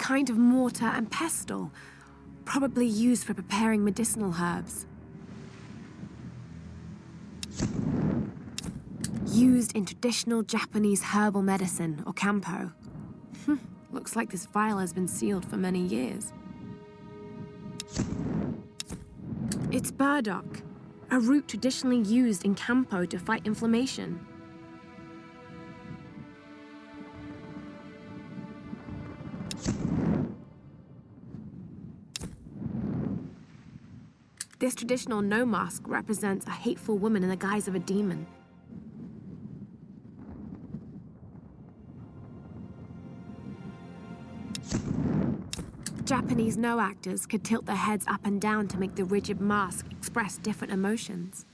kind of mortar and pestle, probably used for preparing medicinal herbs. Used in traditional Japanese herbal medicine, or kampo. Looks like this vial has been sealed for many years. It's burdock, a root traditionally used in kampo to fight inflammation. This traditional no mask represents a hateful woman in the guise of a demon. Japanese no actors could tilt their heads up and down to make the rigid mask express different emotions.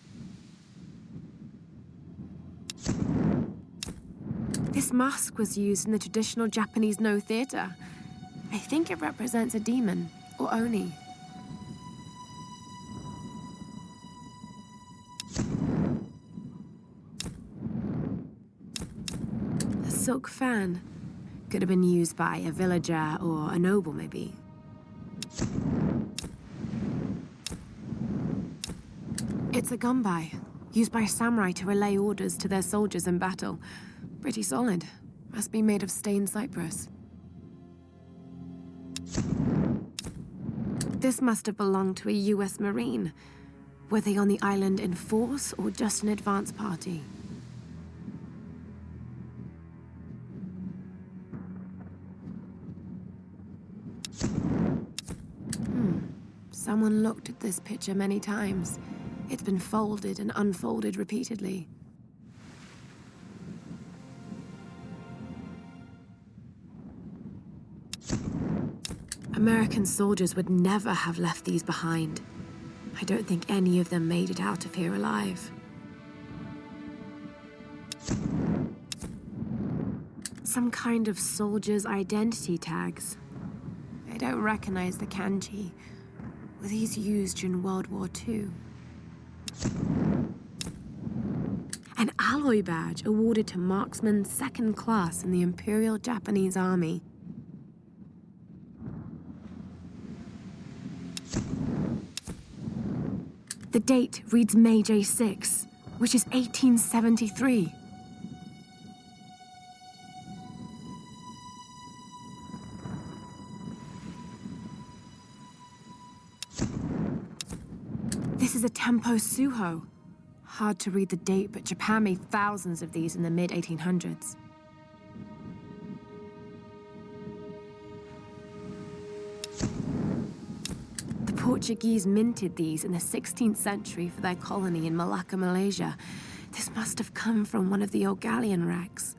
This mask was used in the traditional Japanese no theater. I think it represents a demon, or oni. A silk fan. Could have been used by a villager or a noble, maybe. It's a gunbai, used by samurai to relay orders to their soldiers in battle. Pretty solid. Must be made of stained cypress. This must have belonged to a US Marine. Were they on the island in force or just an advance party? Someone looked at this picture many times. It's been folded and unfolded repeatedly. American soldiers would never have left these behind. I don't think any of them made it out of here alive. Some kind of soldier's identity tags. I don't recognize the kanji. Were these used during World War II? An alloy badge awarded to marksmen second class in the Imperial Japanese Army. The date reads May J6, which is 1873. This is a tempo suho. Hard to read the date, but Japan made thousands of these in the mid-1800s. The Portuguese minted these in the 16th century for their colony in Malacca, Malaysia. This must have come from one of the old galleon wrecks.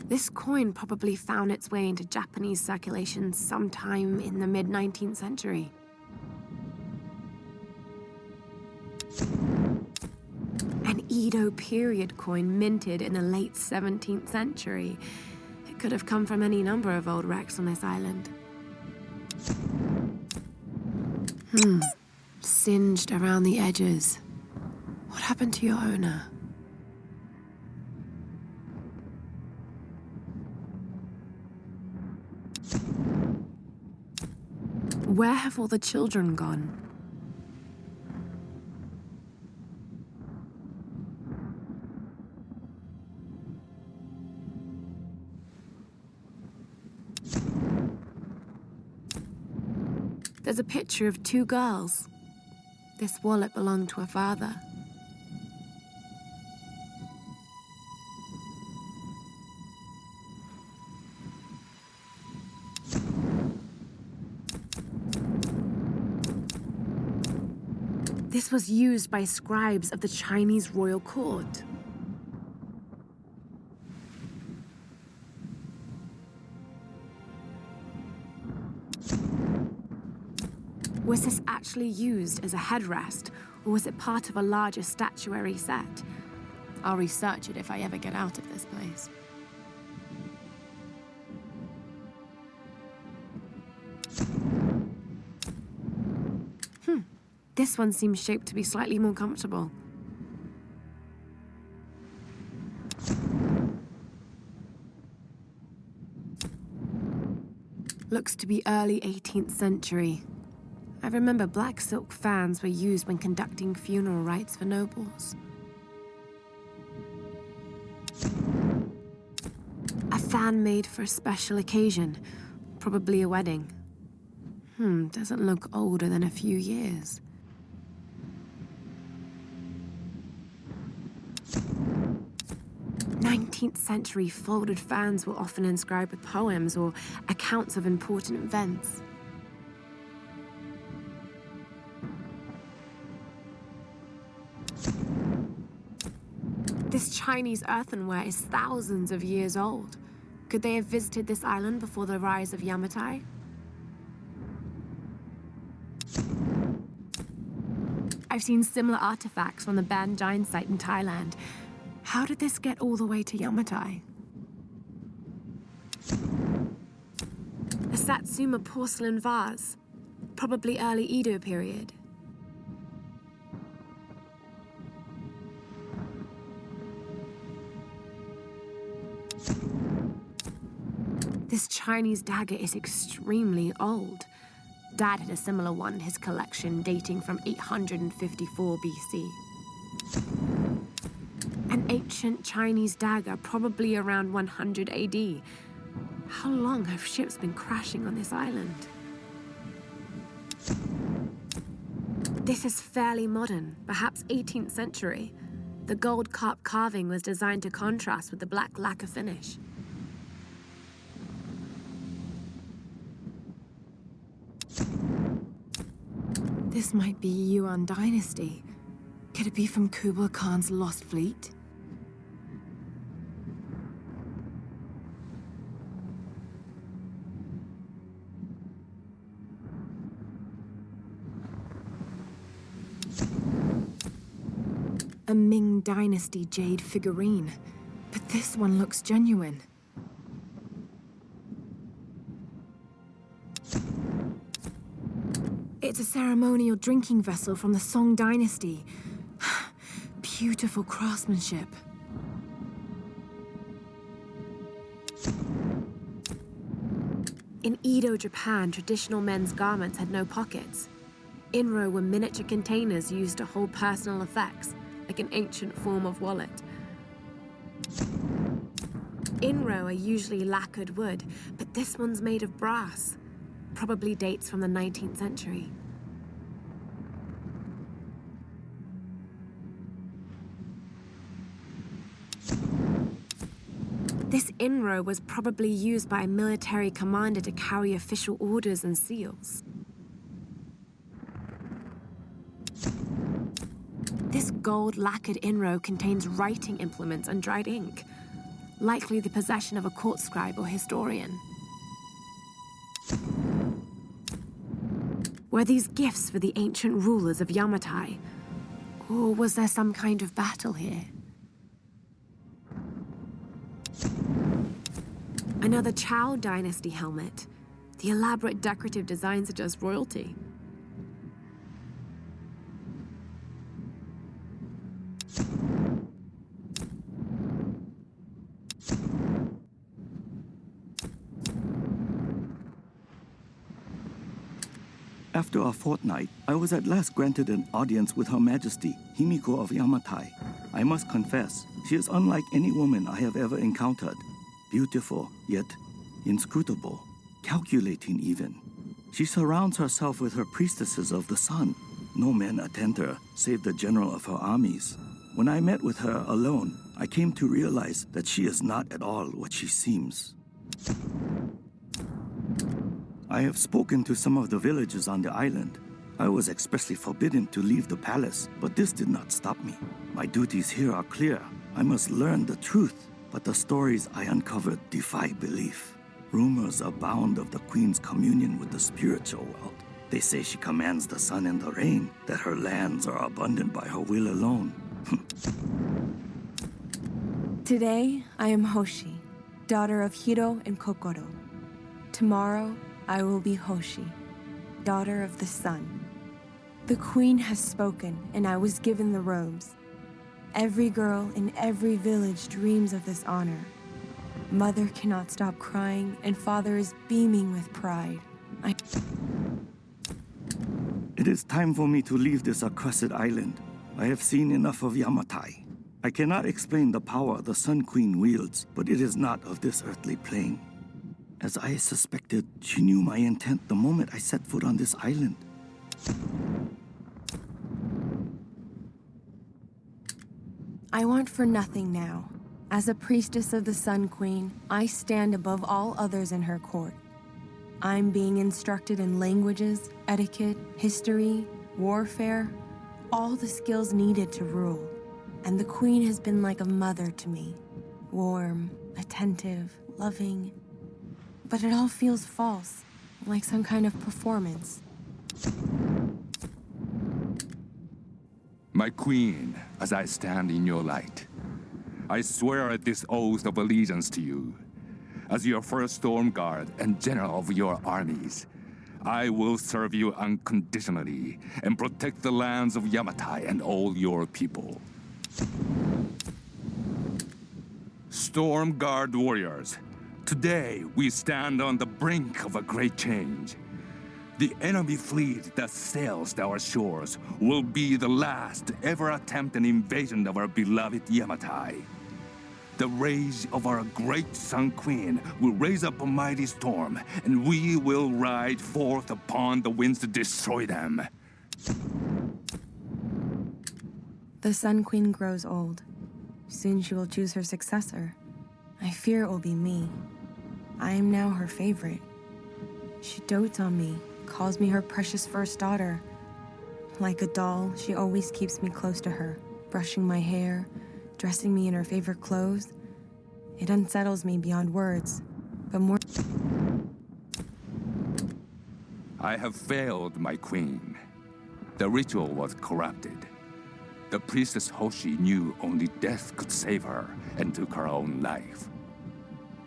This coin probably found its way into Japanese circulation sometime in the mid-19th century. An Edo period coin minted in the late 17th century. It could have come from any number of old wrecks on this island. Singed around the edges. What happened to your owner? Where have all the children gone? There's a picture of two girls. This wallet belonged to her father. This was used by scribes of the Chinese royal court. Was this actually used as a headrest, or was it part of a larger statuary set? I'll research it if I ever get out of this place. This one seems shaped to be slightly more comfortable. Looks to be early 18th century. I remember black silk fans were used when conducting funeral rites for nobles. A fan made for a special occasion, probably a wedding. Doesn't look older than a few years. '19th century folded fans were often inscribed with poems or accounts of important events. This Chinese earthenware is thousands of years old. Could they have visited this island before the rise of Yamatai? I've seen similar artifacts from the Banjine site in Thailand. How did this get all the way to Yamatai? A Satsuma porcelain vase, probably early Edo period. This Chinese dagger is extremely old. Dad had a similar one in his collection dating from 854 BC. An ancient Chinese dagger, probably around 100 AD. How long have ships been crashing on this island? This is fairly modern, perhaps 18th century. The gold carp carving was designed to contrast with the black lacquer finish. This might be Yuan dynasty. Could it be from Kublai Khan's lost fleet? A Ming Dynasty jade figurine, but this one looks genuine. It's a ceremonial drinking vessel from the Song Dynasty. Beautiful craftsmanship. In Edo, Japan, traditional men's garments had no pockets. Inro were miniature containers used to hold personal effects, like an ancient form of wallet. Inro are usually lacquered wood, but this one's made of brass. Probably dates from the 19th century. This inro was probably used by a military commander to carry official orders and seals. This gold lacquered inro contains writing implements and dried ink, likely the possession of a court scribe or historian. Were these gifts for the ancient rulers of Yamatai? Or was there some kind of battle here? Another Chao Dynasty helmet. The elaborate decorative design suggests royalty. After a fortnight, I was at last granted an audience with Her Majesty, Himiko of Yamatai. I must confess, she is unlike any woman I have ever encountered. Beautiful, yet inscrutable, calculating even. She surrounds herself with her priestesses of the sun. No men attend her, save the general of her armies. When I met with her alone, I came to realize that she is not at all what she seems. I have spoken to some of the villagers on the island. I was expressly forbidden to leave the palace, but this did not stop me. My duties here are clear. I must learn the truth, but the stories I uncovered defy belief. Rumors abound of the Queen's communion with the spiritual world. They say she commands the sun and the rain, that her lands are abundant by her will alone. Today, I am Hoshi, daughter of Hiro and Kokoro. Tomorrow, I will be Hoshi, daughter of the sun. The Queen has spoken, and I was given the robes. Every girl in every village dreams of this honor. Mother cannot stop crying, and father is beaming with pride. It is time for me to leave this accursed island. I have seen enough of Yamatai. I cannot explain the power the Sun Queen wields, but it is not of this earthly plane. As I suspected, she knew my intent the moment I set foot on this island. I want for nothing now. As a priestess of the Sun Queen, I stand above all others in her court. I'm being instructed in languages, etiquette, history, warfare, all the skills needed to rule. And the Queen has been like a mother to me. Warm, attentive, loving. But it all feels false, like some kind of performance. My queen, as I stand in your light, I swear this oath of allegiance to you. As your first storm guard and general of your armies, I will serve you unconditionally and protect the lands of Yamatai and all your people. Storm Guard warriors, today we stand on the brink of a great change. The enemy fleet that sails our shores will be the last ever attempt an invasion of our beloved Yamatai. The rage of our great Sun Queen will raise up a mighty storm, and we will ride forth upon the winds to destroy them. The Sun Queen grows old. Soon she will choose her successor. I fear it will be me. I am now her favorite. She dotes on me, calls me her precious first daughter. Like a doll, she always keeps me close to her, brushing my hair, dressing me in her favorite clothes. It unsettles me beyond words, but more... I have failed, my queen. The ritual was corrupted. The priestess Hoshi knew only death could save her and took her own life.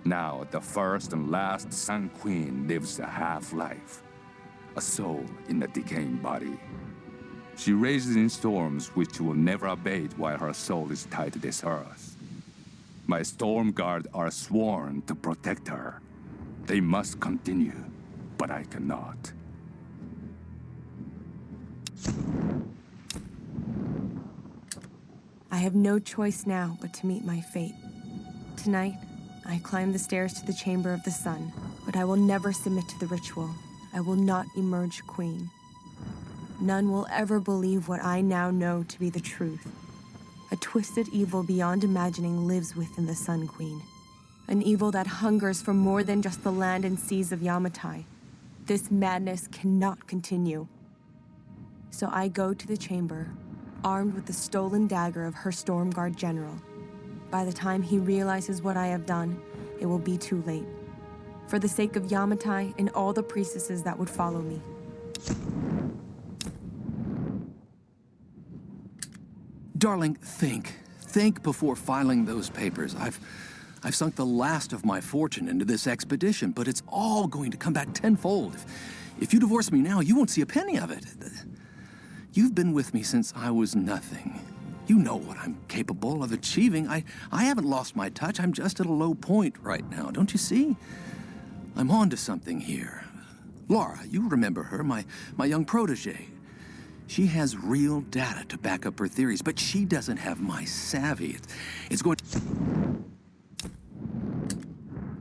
Now, the first and last Sun Queen lives a half-life, a soul in a decaying body. She rages in storms which will never abate while her soul is tied to this earth. My Storm Guard are sworn to protect her. They must continue, but I cannot. I have no choice now but to meet my fate. Tonight, I climb the stairs to the Chamber of the Sun, but I will never submit to the ritual. I will not emerge queen. None will ever believe what I now know to be the truth. A twisted evil beyond imagining lives within the Sun Queen. An evil that hungers for more than just the land and seas of Yamatai. This madness cannot continue. So I go to the chamber, armed with the stolen dagger of her Storm Guard general. By the time he realizes what I have done, it will be too late. For the sake of Yamatai and all the priestesses that would follow me. Darling, think before filing those papers. I've sunk the last of my fortune into this expedition, but it's all going to come back tenfold. If you divorce me now, you won't see a penny of it. You've been with me since I was nothing. You know what I'm capable of achieving. I haven't lost my touch. I'm just at a low point right now. Don't you see? I'm on to something here. Laura, you remember her, my young protege. She has real data to back up her theories, but she doesn't have my savvy. It's going...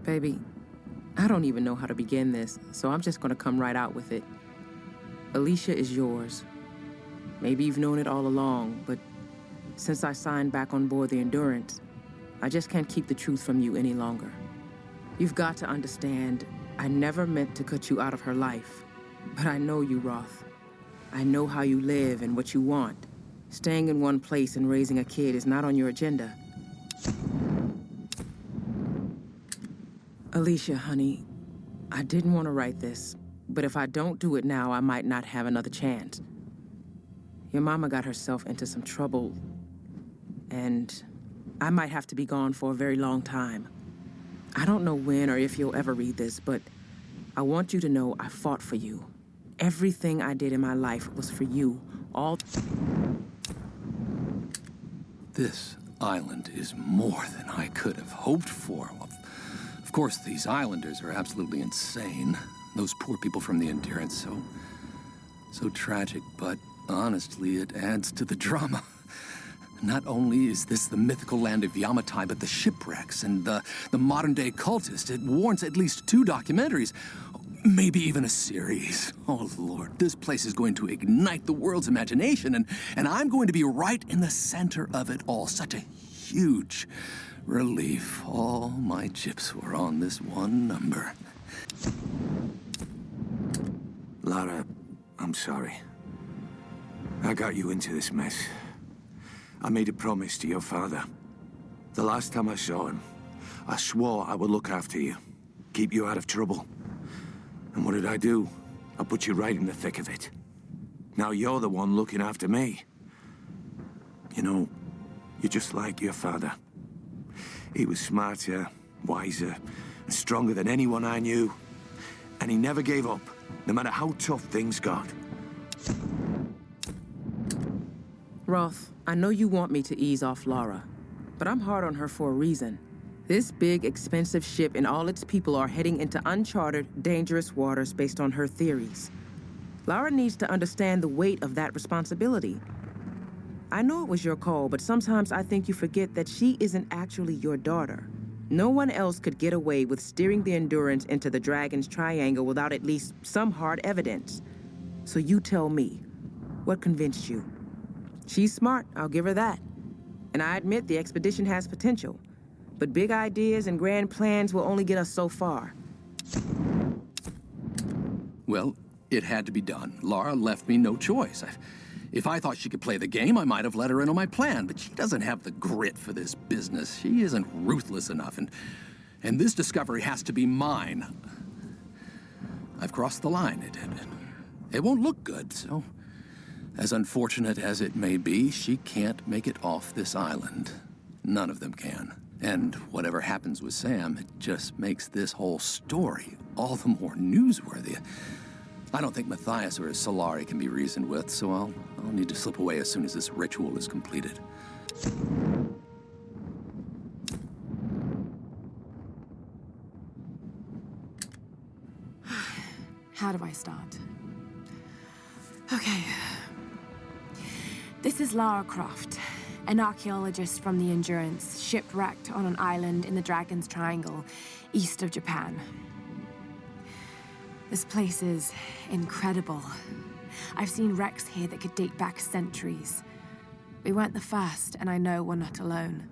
Baby, I don't even know how to begin this, so I'm just gonna come right out with it. Alicia is yours. Maybe you've known it all along, but since I signed back on board the Endurance, I just can't keep the truth from you any longer. You've got to understand, I never meant to cut you out of her life, but I know you, Roth. I know how you live and what you want. Staying in one place and raising a kid is not on your agenda. Alicia, honey, I didn't want to write this, but if I don't do it now, I might not have another chance. Your mama got herself into some trouble, and I might have to be gone for a very long time. I don't know when or if you'll ever read this, but I want you to know I fought for you. Everything I did in my life was for you, all... This island is more than I could have hoped for. Of course, these islanders are absolutely insane. Those poor people from the Endurance, so tragic, but honestly, it adds to the drama. Not only is this the mythical land of Yamatai, but the shipwrecks and the modern-day cultist. It warrants at least 2 documentaries, maybe even a series. Oh, Lord, this place is going to ignite the world's imagination, and I'm going to be right in the center of it all. Such a huge relief. All my chips were on this one number. Lara, I'm sorry. I got you into this mess. I made a promise to your father. The last time I saw him, I swore I would look after you, keep you out of trouble. And what did I do? I put you right in the thick of it. Now you're the one looking after me. You know, you're just like your father. He was smarter, wiser, and stronger than anyone I knew. And he never gave up, no matter how tough things got. Roth, I know you want me to ease off Lara, but I'm hard on her for a reason. This big, expensive ship and all its people are heading into uncharted, dangerous waters based on her theories. Lara needs to understand the weight of that responsibility. I know it was your call, but sometimes I think you forget that she isn't actually your daughter. No one else could get away with steering the Endurance into the Dragon's Triangle without at least some hard evidence. So you tell me, what convinced you? She's smart, I'll give her that. And I admit the expedition has potential. But big ideas and grand plans will only get us so far. Well, it had to be done. Lara left me no choice. If I thought she could play the game, I might have let her in on my plan, but she doesn't have the grit for this business. She isn't ruthless enough, and this discovery has to be mine. I've crossed the line. It won't look good, so... As unfortunate as it may be, she can't make it off this island. None of them can. And whatever happens with Sam, it just makes this whole story all the more newsworthy. I don't think Matthias or his Solari can be reasoned with, so I'll need to slip away as soon as this ritual is completed. How do I start? Okay. This is Lara Croft, an archaeologist from the Endurance, shipwrecked on an island in the Dragon's Triangle, east of Japan. This place is incredible. I've seen wrecks here that could date back centuries. We weren't the first, and I know we're not alone.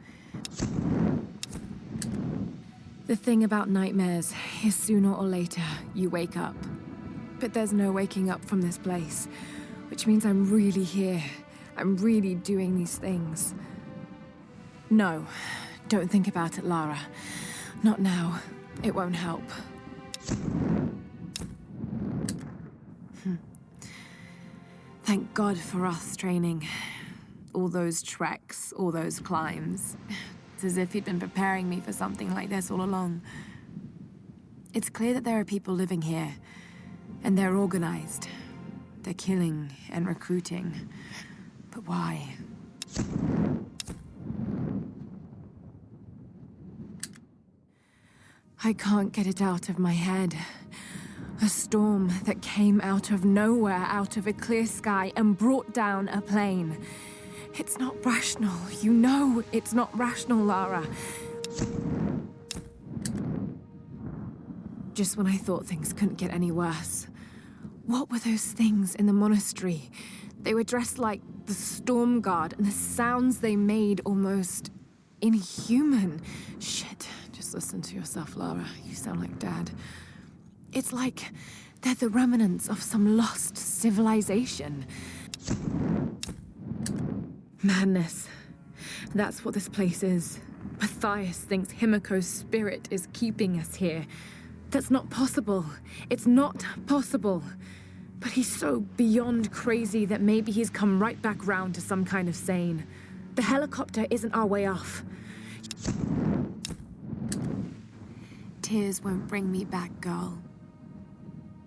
The thing about nightmares is sooner or later, you wake up. But there's no waking up from this place, which means I'm really here. I'm really doing these things. No, don't think about it, Lara. Not now. It won't help. Thank God for us training. All those treks, all those climbs. It's as if he'd been preparing me for something like this all along. It's clear that there are people living here, and they're organized. They're killing and recruiting. But why? I can't get it out of my head. A storm that came out of nowhere, out of a clear sky, and brought down a plane. It's not rational. You know it's not rational, Lara. Just when I thought things couldn't get any worse. What were those things in the monastery? They were dressed like the storm guard, and the sounds they made almost inhuman. Shit, just listen to yourself, Lara. You sound like Dad. It's like they're the remnants of some lost civilization. Madness. That's what this place is. Matthias thinks Himiko's spirit is keeping us here. That's not possible. It's not possible. But he's so beyond crazy that maybe he's come right back round to some kind of sane. The helicopter isn't our way off. Tears won't bring me back, girl.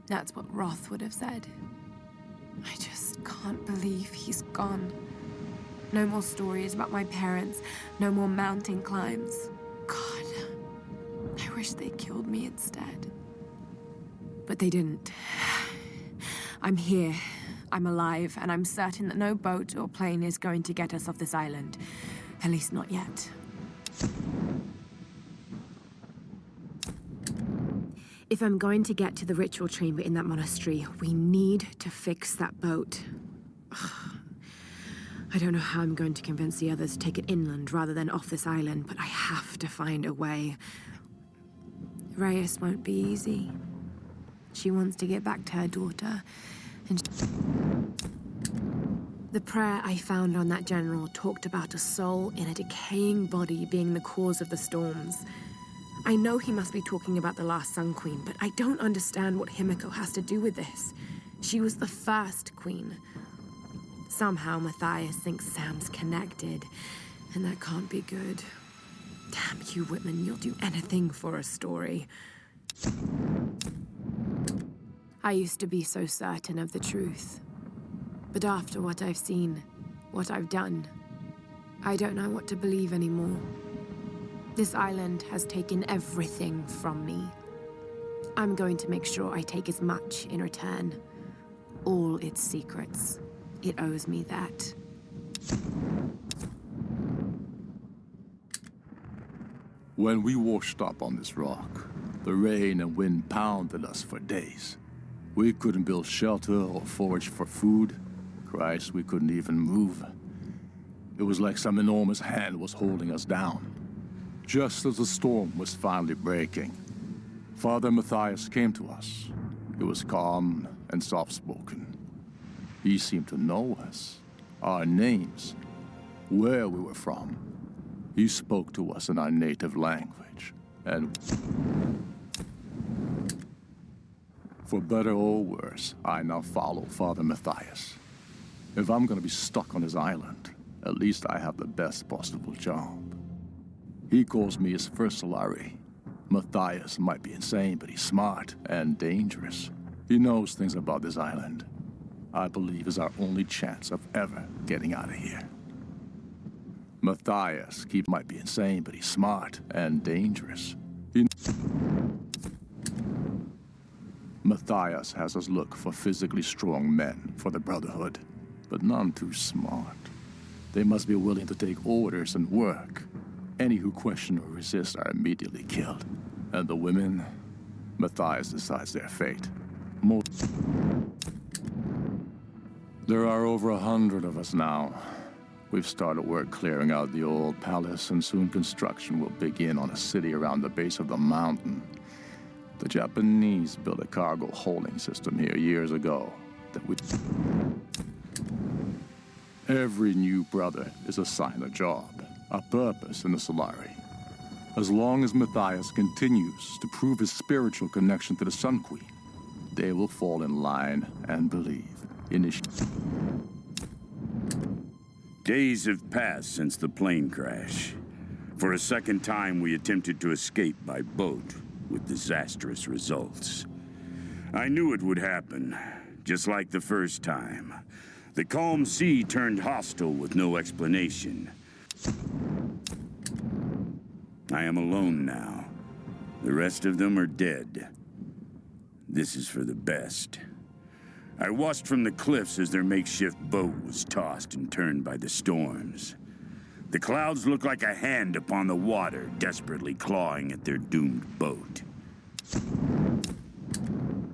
That's what Roth would have said. I just can't believe he's gone. No more stories about my parents. No more mountain climbs. God, I wish they killed me instead. But they didn't. I'm here. I'm alive, and I'm certain that no boat or plane is going to get us off this island. At least not yet. If I'm going to get to the ritual chamber in that monastery, we need to fix that boat. I don't know how I'm going to convince the others to take it inland rather than off this island, but I have to find a way. Reyes won't be easy. She wants to get back to her daughter, and the prayer I found on that general talked about a soul in a decaying body being the cause of the storms. I know he must be talking about the last Sun Queen, but I don't understand what Himiko has to do with this. She was the first queen. Somehow Matthias thinks Sam's connected, and that can't be good. Damn you, Whitman, you'll do anything for a story. I used to be so certain of the truth. But after what I've seen, what I've done, I don't know what to believe anymore. This island has taken everything from me. I'm going to make sure I take as much in return. All its secrets. It owes me that. When we washed up on this rock, the rain and wind pounded us for days. We couldn't build shelter or forage for food. Christ, we couldn't even move. It was like some enormous hand was holding us down. Just as the storm was finally breaking, Father Matthias came to us. He was calm and soft-spoken. He seemed to know us, our names, where we were from. He spoke to us in our native language, and for better or worse, I now follow Father Matthias. If I'm gonna be stuck on his island, at least I have the best possible job. He calls me his first Solari. Matthias might be insane, but he's smart and dangerous. He knows things about this island. I believe is our only chance of ever getting out of here. Matthias might be insane, but he's smart and dangerous. Matthias has us look for physically strong men for the Brotherhood, but none too smart. They must be willing to take orders and work. Any who question or resist are immediately killed. And the women, Matthias decides their fate. There are over 100 of us now. We've started work clearing out the old palace, and soon construction will begin on a city around the base of the mountain. The Japanese built a cargo holding system here years ago that we... Every new brother is assigned a job, a purpose in the Solari. As long as Matthias continues to prove his spiritual connection to the Sun Queen, they will fall in line and believe. Days have passed since the plane crash. For a second time, we attempted to escape by boat, with disastrous results. I knew it would happen, just like the first time. The calm sea turned hostile with no explanation. I am alone now. The rest of them are dead. This is for the best. I watched from the cliffs as their makeshift boat was tossed and turned by the storms. The clouds looked like a hand upon the water, desperately clawing at their doomed boat.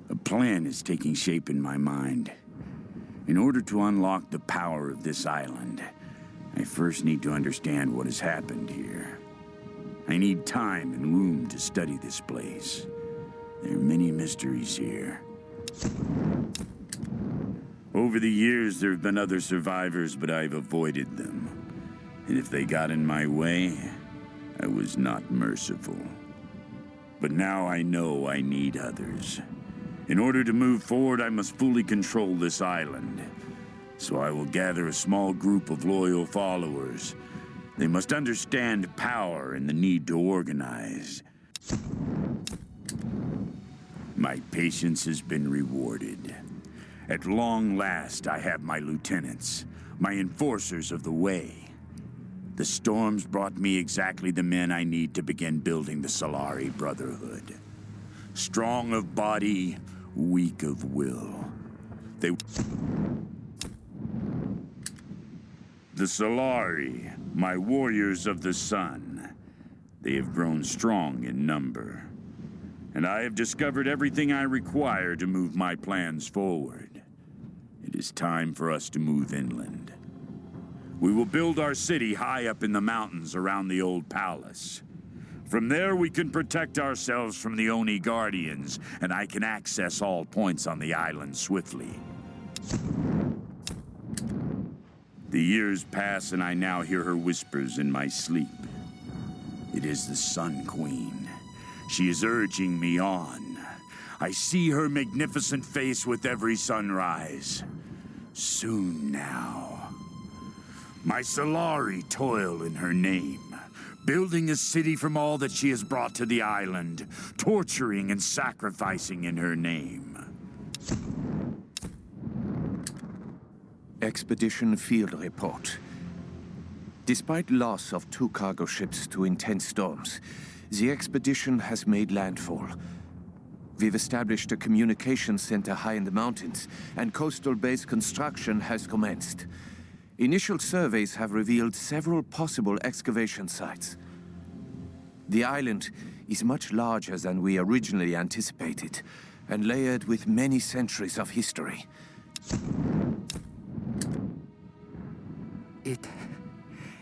A plan is taking shape in my mind. In order to unlock the power of this island, I first need to understand what has happened here. I need time and room to study this place. There are many mysteries here. Over the years, there have been other survivors, but I've avoided them. And if they got in my way, I was not merciful. But now I know I need others. In order to move forward, I must fully control this island. So I will gather a small group of loyal followers. They must understand power and the need to organize. My patience has been rewarded. At long last, I have my lieutenants, my enforcers of the way. The storms brought me exactly the men I need to begin building the Solari Brotherhood. Strong of body, weak of will. The Solari, my warriors of the sun, they have grown strong in number. And I have discovered everything I require to move my plans forward. It is time for us to move inland. We will build our city high up in the mountains around the old palace. From there, we can protect ourselves from the Oni Guardians, and I can access all points on the island swiftly. The years pass, and I now hear her whispers in my sleep. It is the Sun Queen. She is urging me on. I see her magnificent face with every sunrise. Soon now. My Solari toil in her name, building a city from all that she has brought to the island, torturing and sacrificing in her name. Expedition Field Report. Despite loss of 2 cargo ships to intense storms, the expedition has made landfall. We've established a communications center high in the mountains, and coastal base construction has commenced. Initial surveys have revealed several possible excavation sites. The island is much larger than we originally anticipated, and layered with many centuries of history.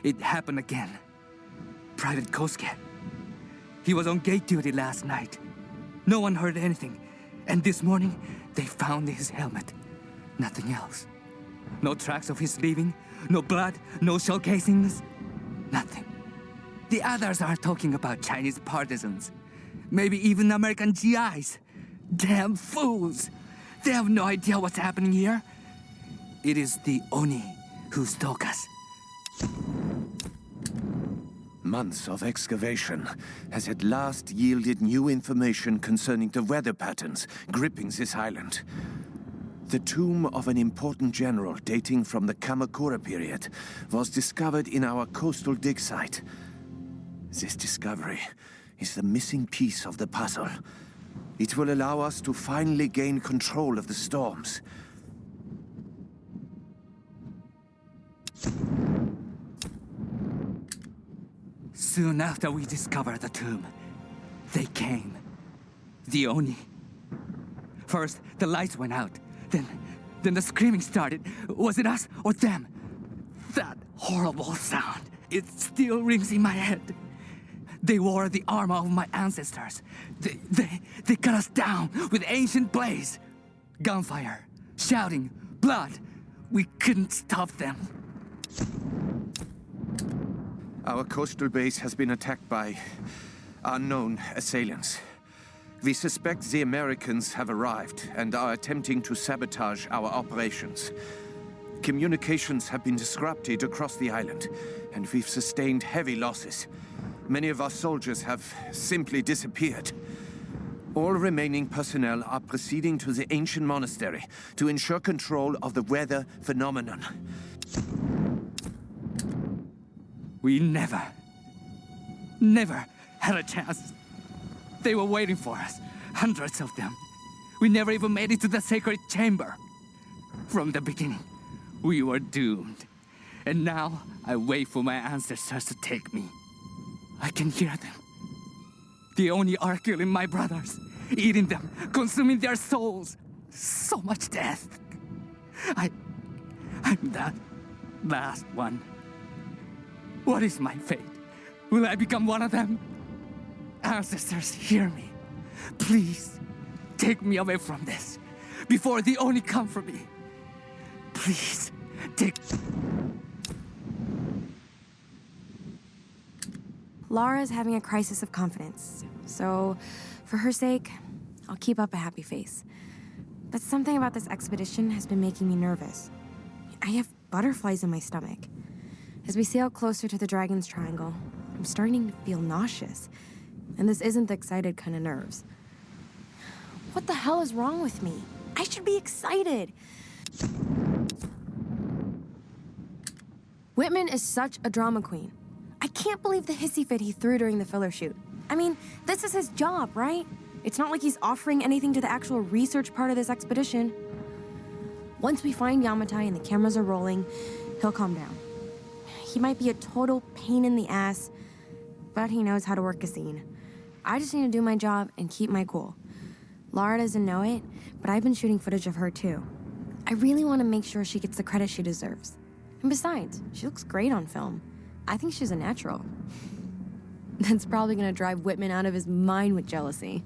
It happened again. Private Kosuke. He was on gate duty last night. No one heard anything, and this morning they found his helmet. Nothing else. No tracks of his leaving, no blood, no shell casings, nothing. The others are talking about Chinese partisans, maybe even American GIs. Damn fools! They have no idea what's happening here. It is the Oni who stalk us. Months of excavation has at last yielded new information concerning the weather patterns gripping this island. The tomb of an important general dating from the Kamakura period was discovered in our coastal dig site. This discovery is the missing piece of the puzzle. It will allow us to finally gain control of the storms. Soon after we discovered the tomb, they came. The Oni. First, the lights went out. Then the screaming started. Was it us or them? That horrible sound. It still rings in my head. They wore the armor of my ancestors. They cut us down with ancient blades. Gunfire, shouting, blood. We couldn't stop them. Our coastal base has been attacked by unknown assailants. We suspect the Americans have arrived and are attempting to sabotage our operations. Communications have been disrupted across the island, and we've sustained heavy losses. Many of our soldiers have simply disappeared. All remaining personnel are proceeding to the ancient monastery to ensure control of the weather phenomenon. We never had a chance. They were waiting for us, hundreds of them. We never even made it to the sacred chamber. From the beginning, we were doomed. And now, I wait for my ancestors to take me. I can hear them. The Oni are killing my brothers, eating them, consuming their souls. So much death. I'm that last one. What is my fate? Will I become one of them? Ancestors, hear me. Please, take me away from this, before the Oni come for me. Please, take... Laura's having a crisis of confidence, so for her sake, I'll keep up a happy face. But something about this expedition has been making me nervous. I have butterflies in my stomach. As we sail closer to the Dragon's Triangle, I'm starting to feel nauseous. And this isn't the excited kind of nerves. What the hell is wrong with me? I should be excited. Whitman is such a drama queen. can't believe the hissy fit he threw during the filler shoot. I mean, this is his job, right? It's not like he's offering anything to the actual research part of this expedition. Once we find Yamatai and the cameras are rolling, he'll calm down. He might be a total pain in the ass, but he knows how to work a scene. I just need to do my job and keep my cool. Lara doesn't know it, but I've been shooting footage of her too. I really want to make sure she gets the credit she deserves. And besides, she looks great on film. I think she's a natural. That's probably gonna drive Whitman out of his mind with jealousy.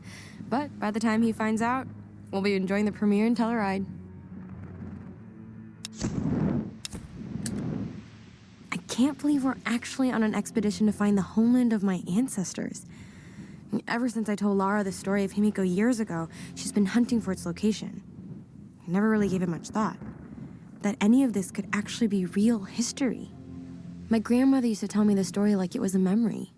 But by the time he finds out, we'll be enjoying the premiere in Telluride. I can't believe we're actually on an expedition to find the homeland of my ancestors. Ever since I told Lara the story of Himiko years ago, she's been hunting for its location. I never really gave it much thought. That any of this could actually be real history. My grandmother used to tell me the story like it was a memory.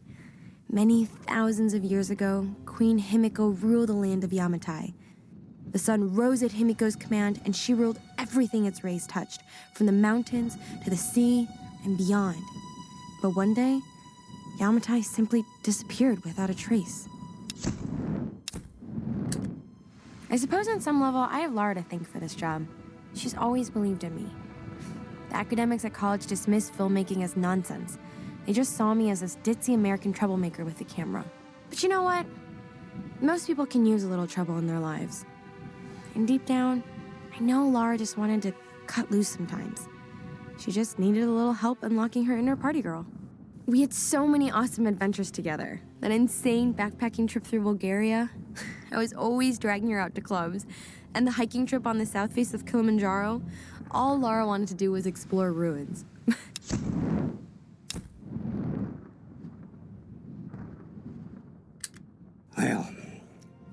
Many thousands of years ago, Queen Himiko ruled the land of Yamatai. The sun rose at Himiko's command, and she ruled everything its rays touched, from the mountains to the sea and beyond. But one day, Yamatai simply disappeared without a trace. I suppose on some level, I have Lara to thank for this job. She's always believed in me. The academics at college dismissed filmmaking as nonsense. They just saw me as this ditzy American troublemaker with the camera. But you know what? Most people can use a little trouble in their lives. And deep down, I know Lara just wanted to cut loose sometimes. She just needed a little help unlocking her inner party girl. We had so many awesome adventures together. That insane backpacking trip through Bulgaria. I was always dragging her out to clubs. And the hiking trip on the south face of Kilimanjaro. All Lara wanted to do was explore ruins. Well,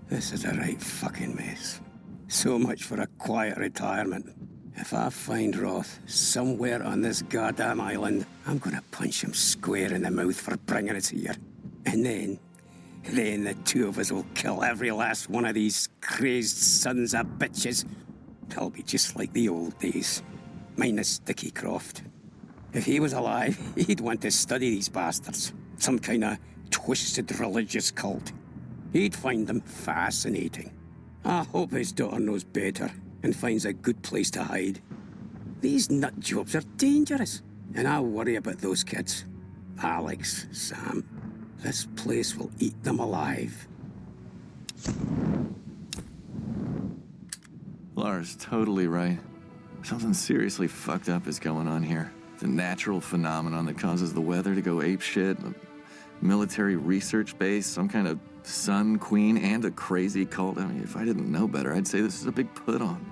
this is a right fucking mess. So much for a quiet retirement. If I find Roth somewhere on this goddamn island, I'm gonna punch him square in the mouth for bringing us here. And then the two of us will kill every last one of these crazed sons of bitches. It'll be just like the old days, minus Dickie Croft. If he was alive, he'd want to study these bastards. Some kind of twisted religious cult. He'd find them fascinating. I hope his daughter knows better and finds a good place to hide. These nut jobs are dangerous, and I worry about those kids. Alex, Sam, this place will eat them alive. Lara's totally right. Something seriously fucked up is going on here. It's a natural phenomenon that causes the weather to go apeshit, a military research base, some kind of sun queen, and a crazy cult. I mean, if I didn't know better, I'd say this is a big put-on.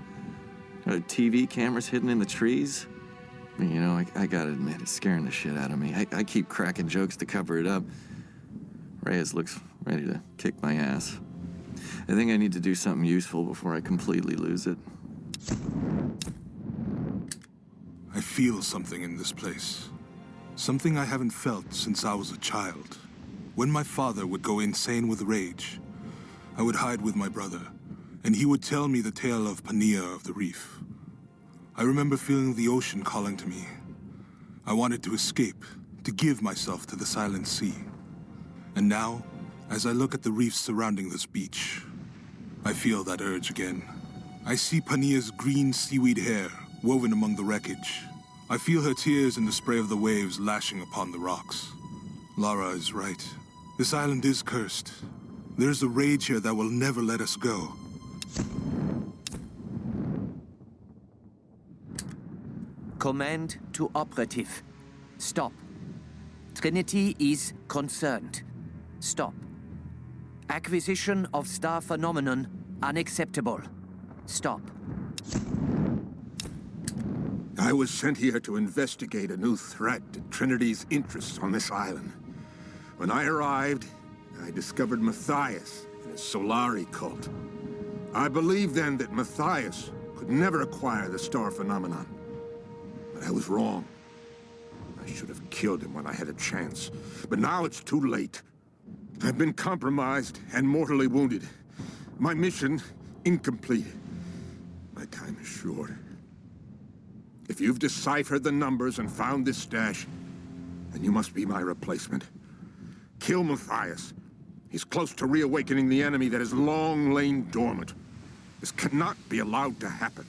TV cameras hidden in the trees. I mean, you know, I gotta admit, it's scaring the shit out of me. I keep cracking jokes to cover it up. Reyes looks ready to kick my ass. I think I need to do something useful before I completely lose it. I feel something in this place. Something I haven't felt since I was a child. When my father would go insane with rage, I would hide with my brother, and he would tell me the tale of Pania of the Reef. I remember feeling the ocean calling to me. I wanted to escape, to give myself to the silent sea. And now, as I look at the reefs surrounding this beach, I feel that urge again. I see Pania's green seaweed hair woven among the wreckage. I feel her tears in the spray of the waves lashing upon the rocks. Lara is right. This island is cursed. There's a rage here that will never let us go. Command to operative. Stop. Trinity is concerned. Stop. Acquisition of star phenomenon unacceptable. Stop. I was sent here to investigate a new threat to Trinity's interests on this island. When I arrived, I discovered Matthias and his Solari cult. I believed then that Matthias could never acquire the star phenomenon. But I was wrong. I should have killed him when I had a chance. But now it's too late. I've been compromised and mortally wounded. My mission, incomplete. My time is short. If you've deciphered the numbers and found this stash, Then you must be my replacement. Kill Matthias. He's close to reawakening the enemy that has long lain dormant. This cannot be allowed to happen.